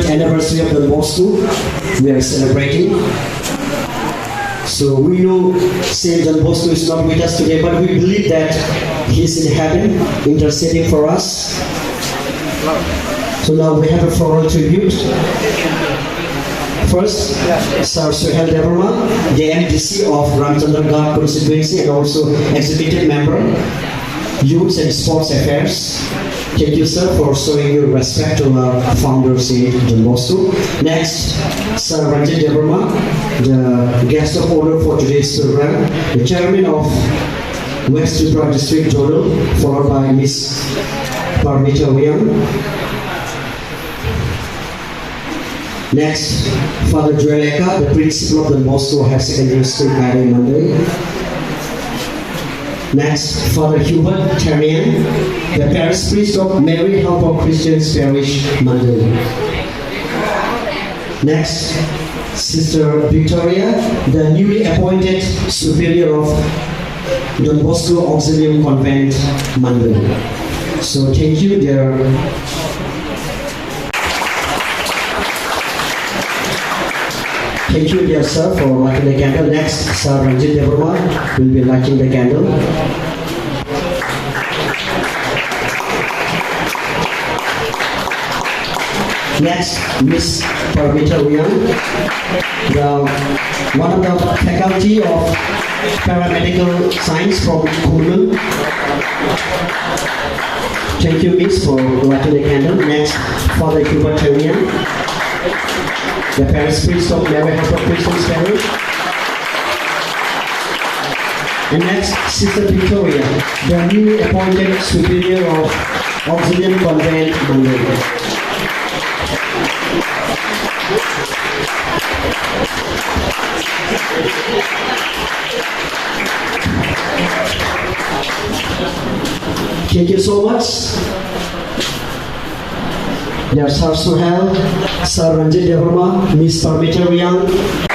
Anniversary of the Bosco we are celebrating. So we know Saint John Bosco is not with us today, but we believe that he is in heaven interceding for us. So now we have a floral tribute. First, Sir Suhail Devarma, the MDC of Ramchandra Ghat constituency and also executive member, Youth and Sports Affairs. Thank you, sir, for showing your respect to our founder, Saint John Bosco. Next, Sir Ranjit Devarma, the guest of honor for today's program, the chairman of West Tripura District Journal, followed by Miss Parmita Wyang. Next, Father Joel Eka, the principal of the Bosco Higher Secondary School, Mary Mandai. Next, Father Hubert Tarian, the parish priest of Mary Help of Christians Parish, Mandal. Next, Sister Victoria, the newly appointed superior of Don Bosco Auxilium Convent, Mandal. So thank you, dear. Thank you, dear sir, for lighting the candle. Next, Sir Ranjit Devarma will be lighting the candle. Next, Miss Parmita Wyang, one of the faculty of paramedical science from Kurnool. Thank you, Miss, for lighting the candle. Next, Father Hubert Tarian, the parish priest of Mary Help of Christians Parish. And next, Sister Victoria, the newly appointed superior of Auxilium Convent, Mandal. Thank you so much. Dear Sir Suhail, Sir Ranjit Devarma, Miss Parmita Wyang,